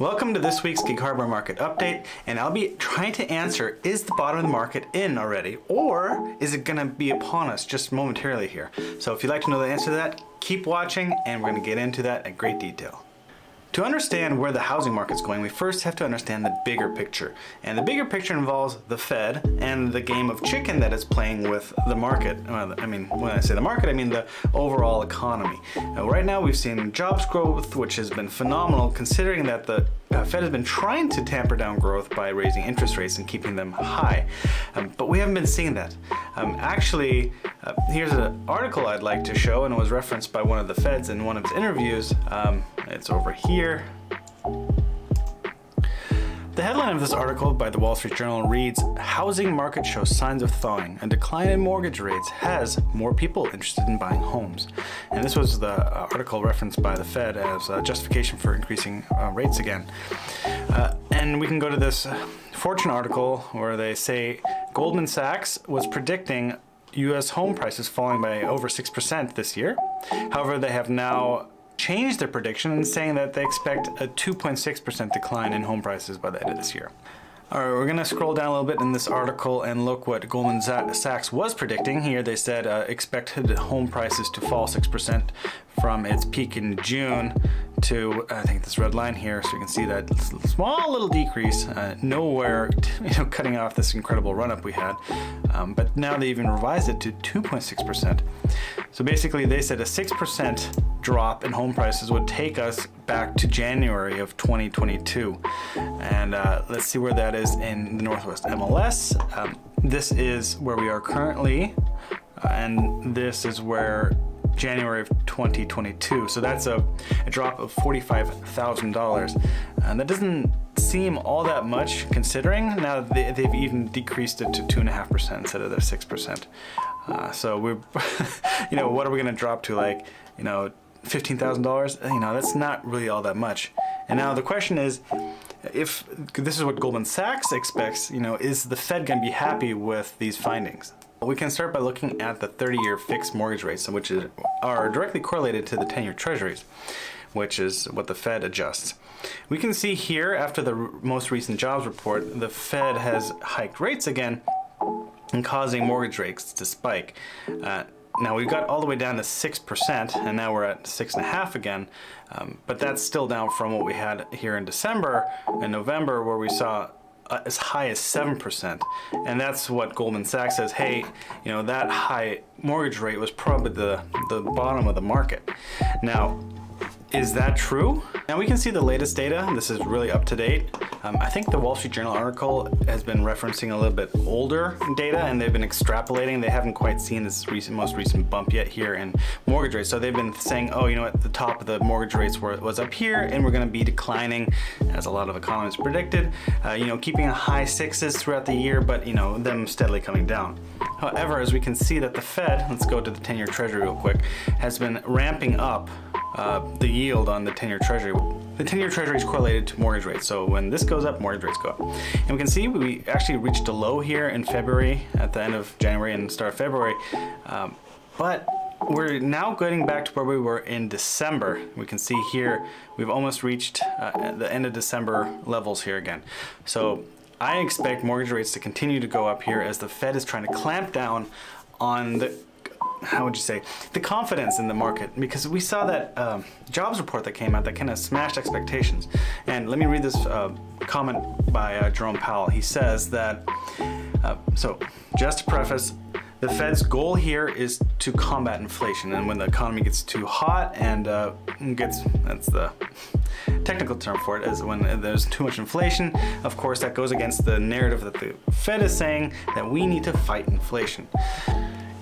Welcome to this week's Gig Hardware Market Update, and I'll be trying to answer, is the bottom of the market in already, or is it gonna be upon us just momentarily here? So if you'd like to know the answer to that, keep watching, and we're gonna get into that in great detail. To understand where the housing market's going, we first have to understand the bigger picture. And the bigger picture involves the Fed and the game of chicken that is playing with the market. I mean, when I say the market, I mean the overall economy. Now, right now we've seen jobs growth, which has been phenomenal, considering that the Fed has been trying to tamper down growth by raising interest rates and keeping them high. But we haven't been seeing that. Here's an article I'd like to show, and it was referenced by one of the Feds in one of his interviews. It's over here. The headline of this article by the Wall Street Journal reads, "Housing market shows signs of thawing. A decline in mortgage rates has more people interested in buying homes." And this was the article referenced by the Fed as justification for increasing rates again. And we can go to this Fortune article where they say Goldman Sachs was predicting U.S. home prices falling by over 6% this year. However, they have now changed their prediction and saying that they expect a 2.6% decline in home prices by the end of this year. All right, we're gonna scroll down a little bit in this article and look what Goldman Sachs was predicting. Here they said expected home prices to fall 6% from its peak in June to, I think, this red line here, so you can see that small little decrease, nowhere cutting off this incredible run-up we had. But now they even revised it to 2.6%. So basically they said a 6% drop in home prices would take us back to January of 2022. And let's see where that is in the Northwest MLS. This is where we are currently, and this is where January of 2022. So that's a drop of $45,000. And that doesn't seem all that much considering now they've even decreased it to 2.5% instead of their 6%. So we're, what are we gonna drop to, like, $15,000? That's not really all that much. And now the question is, if this is what Goldman Sachs expects, is the Fed gonna be happy with these findings? We can start by looking at the 30-year fixed mortgage rates, which are directly correlated to the 10-year treasuries, which is what the Fed adjusts. We can see here, after the most recent jobs report, the Fed has hiked rates again and causing mortgage rates to spike. Now we got all the way down to 6%, and now we're at 6.5% again, but that's still down from what we had here in December and November, where we saw as high as 7%. And that's what Goldman Sachs says, hey, that high mortgage rate was probably the bottom of the market. Now, is that true? Now we can see the latest data. This is really up to date. I think the Wall Street Journal article has been referencing a little bit older data, and they've been extrapolating. They haven't quite seen this most recent bump yet here in mortgage rates. So they've been saying, oh, at the top of the mortgage rates was up here, and we're gonna be declining, as a lot of economists predicted, keeping a high 6s throughout the year, but them steadily coming down. However, as we can see that the Fed, let's go to the 10-year treasury real quick, has been ramping up the yield on the 10-year treasury. The 10-year treasury is correlated to mortgage rates, so when this goes up, mortgage rates go up. And we can see we actually reached a low here in February, at the end of January and start of February, but we're now getting back to where we were in December. We can see here we've almost reached the end of December levels here again. So I expect mortgage rates to continue to go up here as the Fed is trying to clamp down on the the confidence in the market, because we saw that jobs report that came out that kind of smashed expectations. And let me read this comment by Jerome Powell. He says that, so just to preface, the Fed's goal here is to combat inflation, and when the economy gets too hot and that's the technical term for it, is when there's too much inflation, of course that goes against the narrative that the Fed is saying that we need to fight inflation.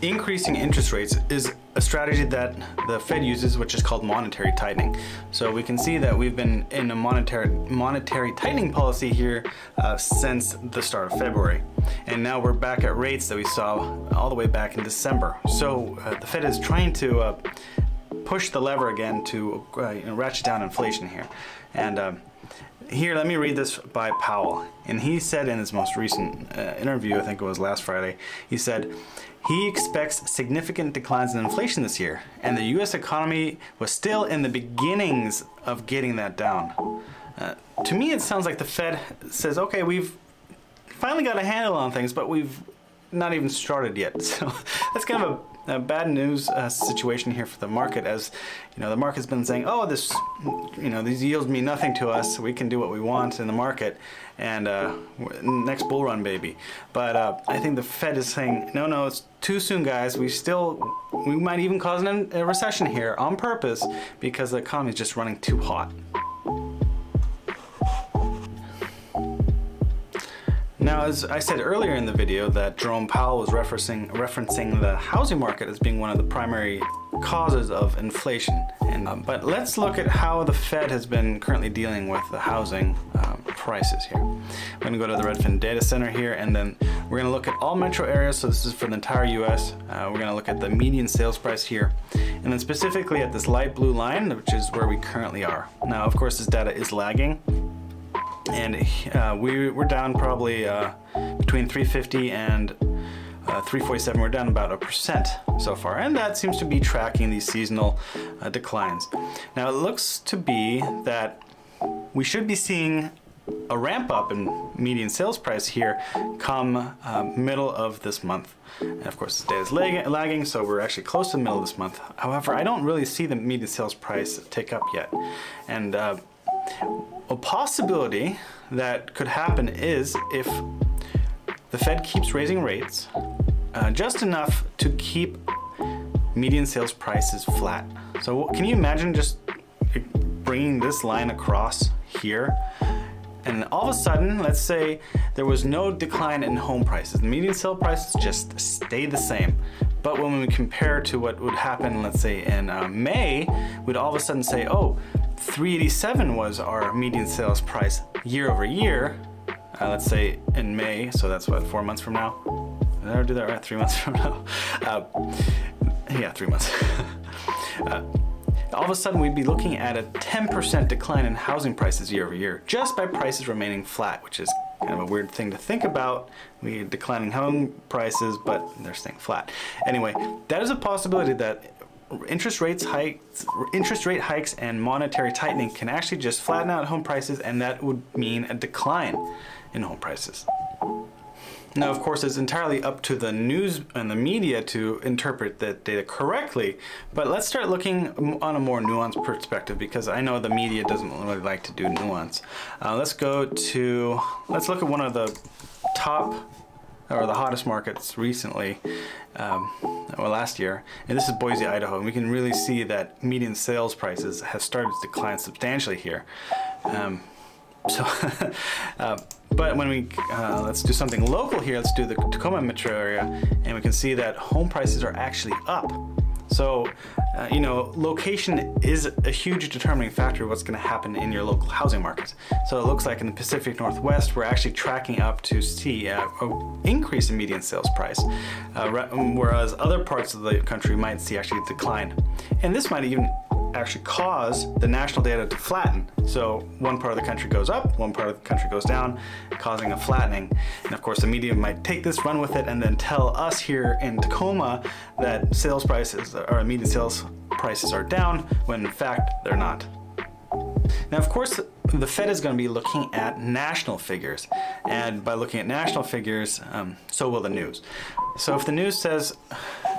Increasing interest rates is a strategy that the Fed uses, which is called monetary tightening. So we can see that we've been in a monetary tightening policy here since the start of February. And now we're back at rates that we saw all the way back in December. So the Fed is trying to push the lever again to ratchet down inflation here. And here, let me read this by Powell. And he said in his most recent interview, I think it was last Friday, he said he expects significant declines in inflation this year, and the U.S. economy was still in the beginnings of getting that down. To me, it sounds like the Fed says, okay, we've finally got a handle on things, but we've not even started yet. So that's kind of a bad news situation here for the market, as you know, the market's been saying, oh, this, you know, these yields mean nothing to us, we can do what we want in the market, and next bull run, baby. But I think the Fed is saying, no, it's too soon, guys. We might even cause a recession here on purpose because the economy is just running too hot. Now, as I said earlier in the video, that Jerome Powell was referencing the housing market as being one of the primary causes of inflation. But let's look at how the Fed has been currently dealing with the housing prices here. We're going to go to the Redfin Data Center here, and then we're going to look at all metro areas. So this is for the entire U.S. We're going to look at the median sales price here, and then specifically at this light blue line, which is where we currently are. Now, of course, this data is lagging. And we're down probably between 350 and 347. We're down about 1% so far, and that seems to be tracking these seasonal declines. Now it looks to be that we should be seeing a ramp up in median sales price here come middle of this month. And of course, this data is lagging, so we're actually close to the middle of this month. However, I don't really see the median sales price tick up yet. And a possibility that could happen is if the Fed keeps raising rates just enough to keep median sales prices flat. So can you imagine just bringing this line across here, and all of a sudden, let's say there was no decline in home prices. The median sale prices just stay the same. But when we compare to what would happen, let's say in May, we'd all of a sudden say, oh, 387 was our median sales price year over year. Let's say in May, so that's what, 4 months from now? Did I ever do that right? 3 months from now? Yeah, 3 months. All of a sudden we'd be looking at a 10% decline in housing prices year over year, just by prices remaining flat, which is kind of a weird thing to think about. We're declining home prices, but they're staying flat. Anyway, that is a possibility that interest rate hikes and monetary tightening can actually just flatten out home prices, and that would mean a decline in home prices. Now, of course, it's entirely up to the news and the media to interpret that data correctly, but let's start looking on a more nuanced perspective, because I know the media doesn't really like to do nuance. Let's look at one of the top, or the hottest markets recently, last year, and this is Boise, Idaho, and we can really see that median sales prices have started to decline substantially here. But when we, let's do something local here, let's do the Tacoma metro area, and we can see that home prices are actually up. So, you know, location is a huge determining factor of what's going to happen in your local housing markets. So it looks like in the Pacific Northwest, we're actually tracking up to see an increase in median sales price, whereas other parts of the country might see actually a decline. And this might even actually cause the national data to flatten. So one part of the country goes up, one part of the country goes down, causing a flattening. And of course the media might take this, run with it, and then tell us here in Tacoma that sales prices, or median sales prices, are down, when in fact they're not. Now, of course, the Fed is going to be looking at national figures, and by looking at national figures, so will the news. So if the news says,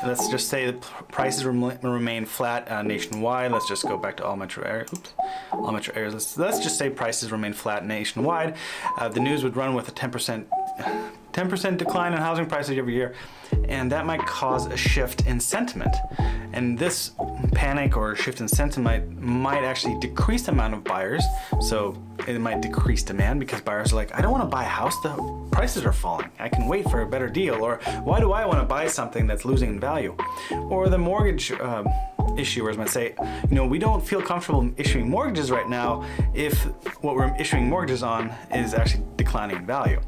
let's just say the prices remain flat nationwide, let's just go back to all metro areas. All metro areas. Let's just say prices remain flat nationwide. The news would run with a 10% decline in housing prices every year, and that might cause a shift in sentiment. And this panic or shift in sentiment might actually decrease the amount of buyers, so it might decrease demand, because buyers are like, I don't want to buy a house, the prices are falling, I can wait for a better deal, or why do I want to buy something that's losing in value? Or the mortgage issuers might say, you know, we don't feel comfortable issuing mortgages right now if what we're issuing mortgages on is actually declining in value.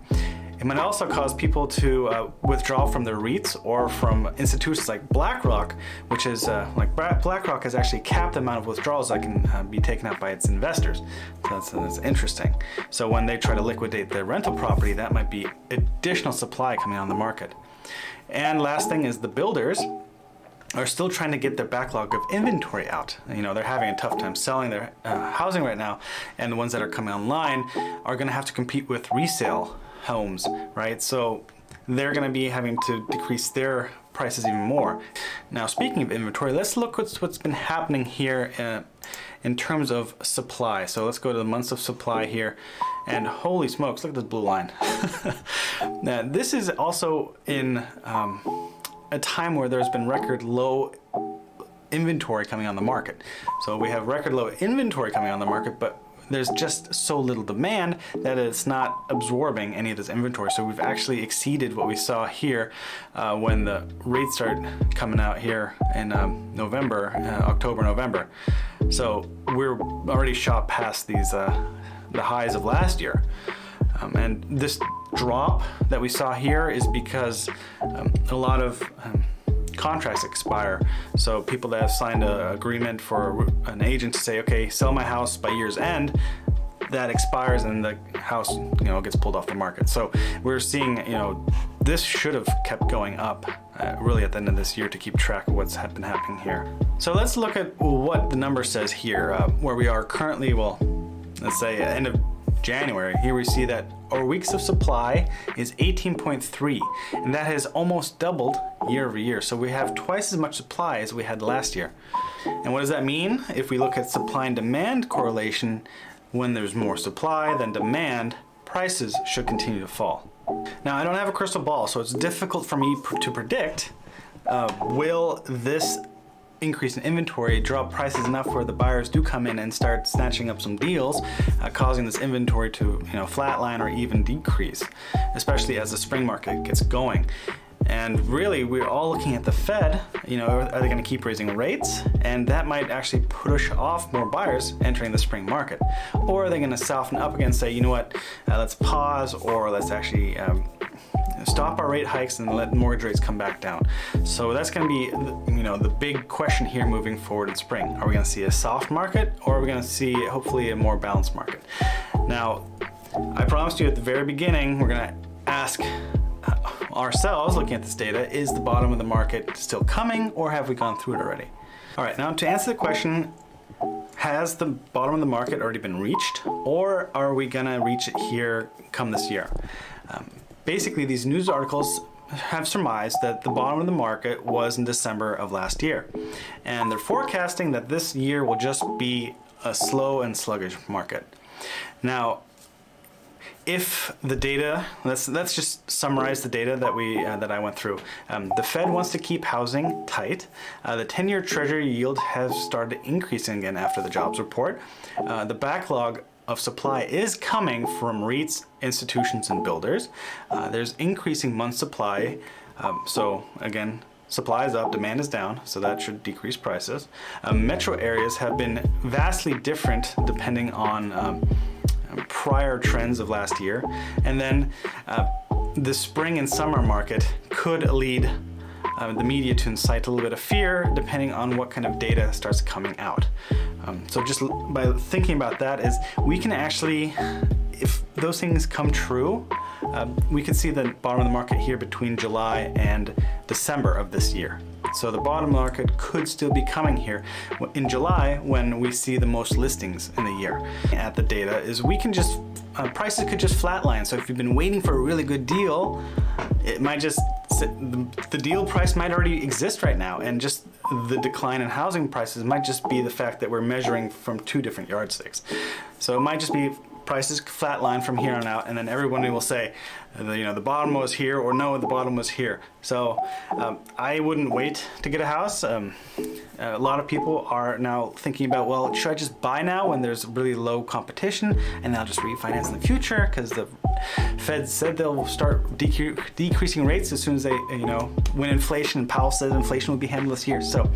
It might also cause people to withdraw from their REITs or from institutions like BlackRock, which is BlackRock has actually capped the amount of withdrawals that can be taken out by its investors. So that's interesting. So when they try to liquidate their rental property, that might be additional supply coming on the market. And last thing is the builders are still trying to get their backlog of inventory out. You know, they're having a tough time selling their housing right now, and the ones that are coming online are going to have to compete with resale homes, right? So they're going to be having to decrease their prices even more. Now, speaking of inventory, let's look at what's been happening here in terms of supply. So let's go to the months of supply here, and holy smokes, look at this blue line. Now, this is also in a time where there's been record low inventory coming on the market. So we have record low inventory coming on the market, but there's just so little demand that it's not absorbing any of this inventory. So we've actually exceeded what we saw here when the rates started coming out here in October, November. So we're already shot past these the highs of last year. And this drop that we saw here is because a lot of contracts expire. So people that have signed an agreement for an agent to say, okay, sell my house by year's end, that expires and the house, gets pulled off the market. So we're seeing, this should have kept going up really at the end of this year to keep track of what's been happening here. So let's look at what the number says here, where we are currently, well, let's say end of January. Here we see that our weeks of supply is 18.3, and that has almost doubled year over year. So we have twice as much supply as we had last year. And what does that mean? If we look at supply and demand correlation, when there's more supply than demand, prices should continue to fall. Now, I don't have a crystal ball, so it's difficult for me to predict, will this increase in inventory drop prices enough where the buyers do come in and start snatching up some deals, causing this inventory to flatline or even decrease, especially as the spring market gets going. And really, we're all looking at the Fed. Are they going to keep raising rates? And that might actually push off more buyers entering the spring market. Or are they going to soften up again and say, you know what, let's pause, or let's actually stop our rate hikes and let mortgage rates come back down. So that's going to be, the big question here moving forward in spring. Are we going to see a soft market, or are we going to see hopefully a more balanced market? Now, I promised you at the very beginning, we're going to ask ourselves, looking at this data, is the bottom of the market still coming, or have we gone through it already? All right, now to answer the question, has the bottom of the market already been reached, or are we going to reach it here come this year? Basically, these news articles have surmised that the bottom of the market was in December of last year. And they're forecasting that this year will just be a slow and sluggish market. Now, if the data, let's just summarize the data that I went through. The Fed wants to keep housing tight. The 10-year Treasury yield has started increasing again after the jobs report. The backlog of supply is coming from REITs, institutions, and builders. There's increasing month supply. So again, supply is up, demand is down, so that should decrease prices. Metro areas have been vastly different depending on prior trends of last year. And then the spring and summer market could lead the media to incite a little bit of fear depending on what kind of data starts coming out. So just by thinking about that is we can actually, if those things come true, we can see the bottom of the market here between July and December of this year. So the bottom market could still be coming here in July when we see the most listings in the year. At the data is we can just, prices could just flatline. So if you've been waiting for a really good deal, it might just, the deal price might already exist right now, and just the decline in housing prices might just be the fact that we're measuring from two different yardsticks. So it might just be prices flatline from here on out, and then everyone will say, the bottom was here, or no, the bottom was here. So I wouldn't wait to get a house. A lot of people are now thinking about, well, should I just buy now when there's really low competition, and I'll just refinance in the future because the Fed said they'll start decreasing rates as soon as they, when inflation, and Powell said inflation will be handled this year. So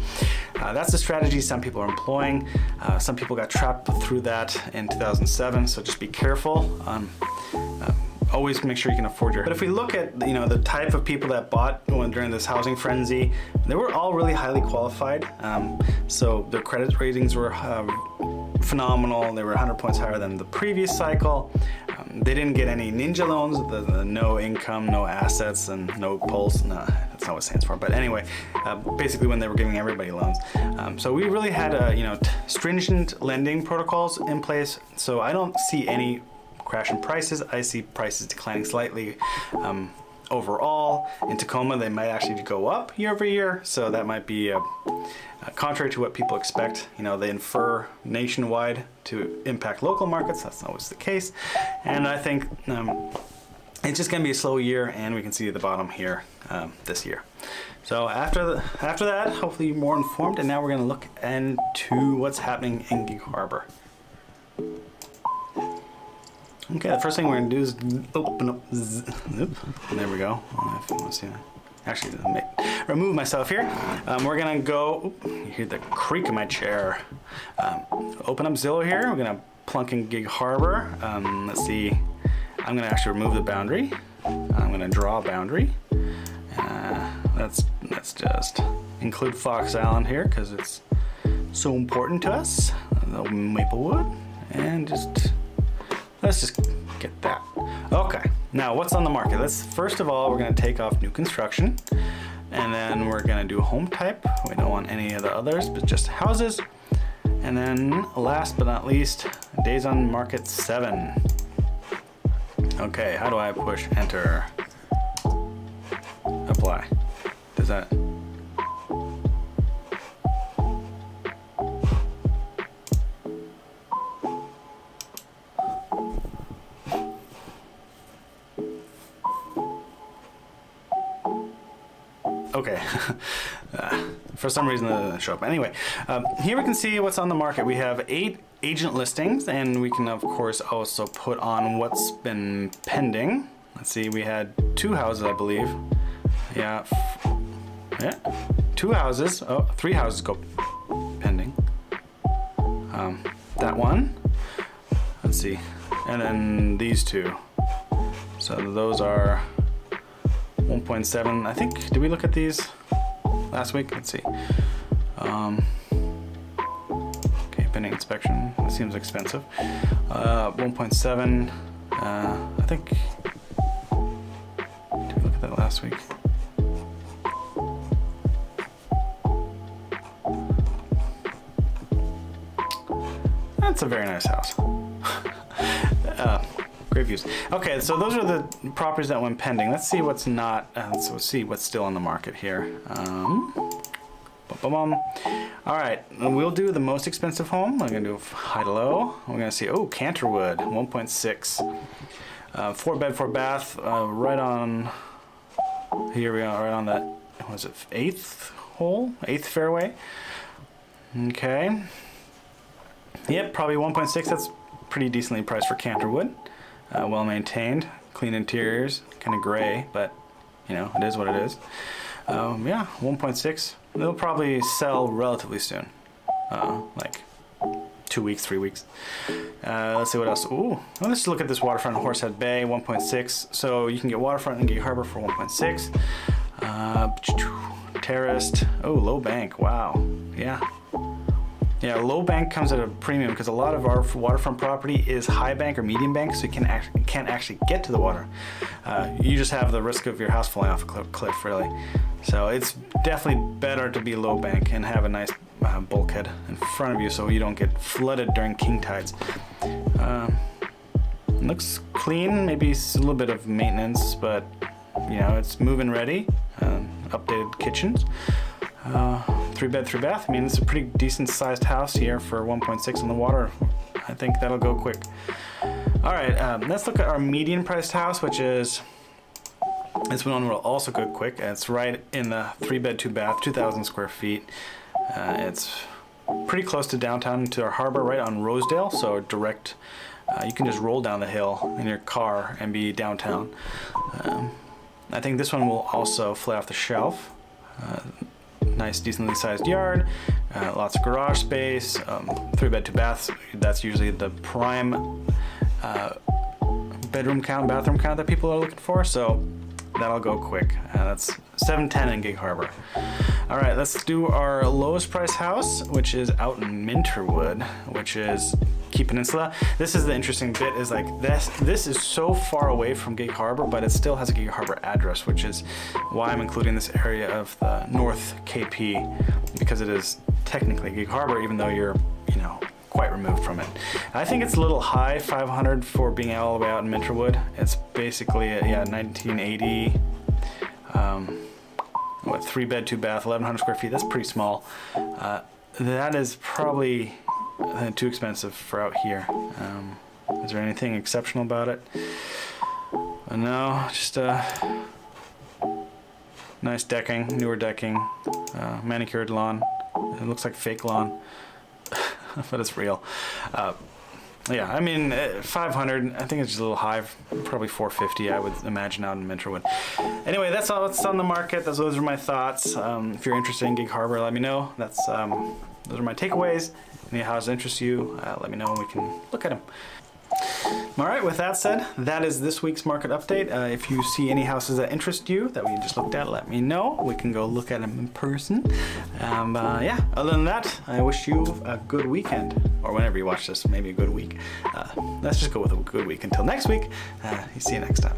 that's the strategy some people are employing. Some people got trapped through that in 2007, so just be careful on always make sure you can afford your. But if we look at the type of people that bought during this housing frenzy, they were all really highly qualified. So their credit ratings were phenomenal. They were 100 points higher than the previous cycle. They didn't get any ninja loans, the no income, no assets, and no pulse. No, that's not what it stands for. But anyway, basically when they were giving everybody loans. So we really had stringent lending protocols in place. So I don't see any crash in prices. I see prices declining slightly. Overall, in Tacoma, they might actually go up year over year, so that might be contrary to what people expect. They infer nationwide to impact local markets. That's not always the case, and I think it's just going to be a slow year, and we can see the bottom here this year. So after that, hopefully you're more informed, and now we're going to look into what's happening in Gig Harbor. Okay, the first thing we're going to do is open up. There we go. If you want to see that. Actually, remove myself here. We're going to go. You hear the creak of my chair. Open up Zillow here. We're going to plunk in Gig Harbor. Let's see. I'm going to actually remove the boundary. I'm going to draw a boundary. Let's just include Fox Island here because it's so important to us. Maplewood. And let's just get that. Okay, now what's on the market? First of all, we're going to take off new construction, and then we're going to do home type. We don't want any of the others, but just houses. And then last but not least, days on market 7. Okay, how do I push enter? Apply. Does that? Okay, for some reason it doesn't show up. Anyway, here we can see what's on the market. We have 8 agent listings, and we can of course also put on what's been pending. Let's see, we had 2 houses, I believe. Yeah, 2 houses. Oh, 3 houses go pending. That one. Let's see, and then these 2. So those are 1.7. I think, did we look at these last week? Let's see. Okay, pending inspection. That seems expensive. 1.7. I think, did we look at that last week? That's a very nice house. Great views. Okay, so those are the properties that went pending. Let's see what's not. Let's see what's still on the market here. All right, we'll do the most expensive home. I'm gonna do high to low. We're gonna see. Oh, Canterwood, 1.6, 4 bed, 4 bath. Right on. Here we are, right on that. What was it? 8th hole, 8th fairway. Okay. Yep, probably 1.6. That's pretty decently priced for Canterwood. Well maintained, clean interiors, kind of gray, but it is what it is. Yeah, 1.6. It'll probably sell relatively soon, like 2 weeks, 3 weeks. Let's see what else. Ooh, well, let's look at this waterfront Horsehead Bay, 1.6. So you can get waterfront in Gig Harbor for 1.6. Terraced. Oh, low bank. Wow. Yeah. Yeah, low bank comes at a premium because a lot of our waterfront property is high bank or medium bank, so you can't actually get to the water. You just have the risk of your house falling off a cliff, really. So it's definitely better to be low bank and have a nice bulkhead in front of you so you don't get flooded during king tides. Looks clean, maybe a little bit of maintenance, but it's move-in ready. Updated kitchens. 3 bed, 3 bath. I mean, it's a pretty decent sized house here for 1.6 on the water. I think that'll go quick. All right, let's look at our median priced house, which is, this one will also go quick. It's right in the 3 bed, 2 bath, 2,000 square feet. It's pretty close to downtown, to our harbor, right on Rosedale. So direct, you can just roll down the hill in your car and be downtown. I think this one will also fly off the shelf. Nice, decently sized yard, lots of garage space, 3 bed, 2 baths. That's usually the prime bedroom count, bathroom count that people are looking for, so that'll go quick. That's 710 in Gig Harbor. All right, let's do our lowest price house, which is out in Minterwood, which is Key Peninsula. This is the interesting bit, is like this is so far away from Gig Harbor, but it still has a Gig Harbor address, which is why I'm including this area of the North KP, because it is technically Gig Harbor, even though you're, you know, quite removed from it. I think it's a little high, 500 for being all the way out in Minterwood. It's basically, yeah, 1980, what, 3 bed, 2 bath, 1,100 square feet. That's pretty small. That is probably too expensive for out here. Is there anything exceptional about it? No, just nice decking, newer decking, manicured lawn. It looks like fake lawn, but it's real. Yeah, I mean, 500, I think it's just a little high, probably 450, I would imagine, out in Minterwood. Anyway, that's all that's on the market. Those are my thoughts. If you're interested in Gig Harbor, let me know. That's those are my takeaways. Any houses interest you, let me know and we can look at them. All right, with that said, that is this week's market update. If you see any houses that interest you that we just looked at, let me know. We can go look at them in person. Yeah, other than that, I wish you a good weekend, or whenever you watch this, maybe a good week. Let's just go with a good week. Until next week, see you next time.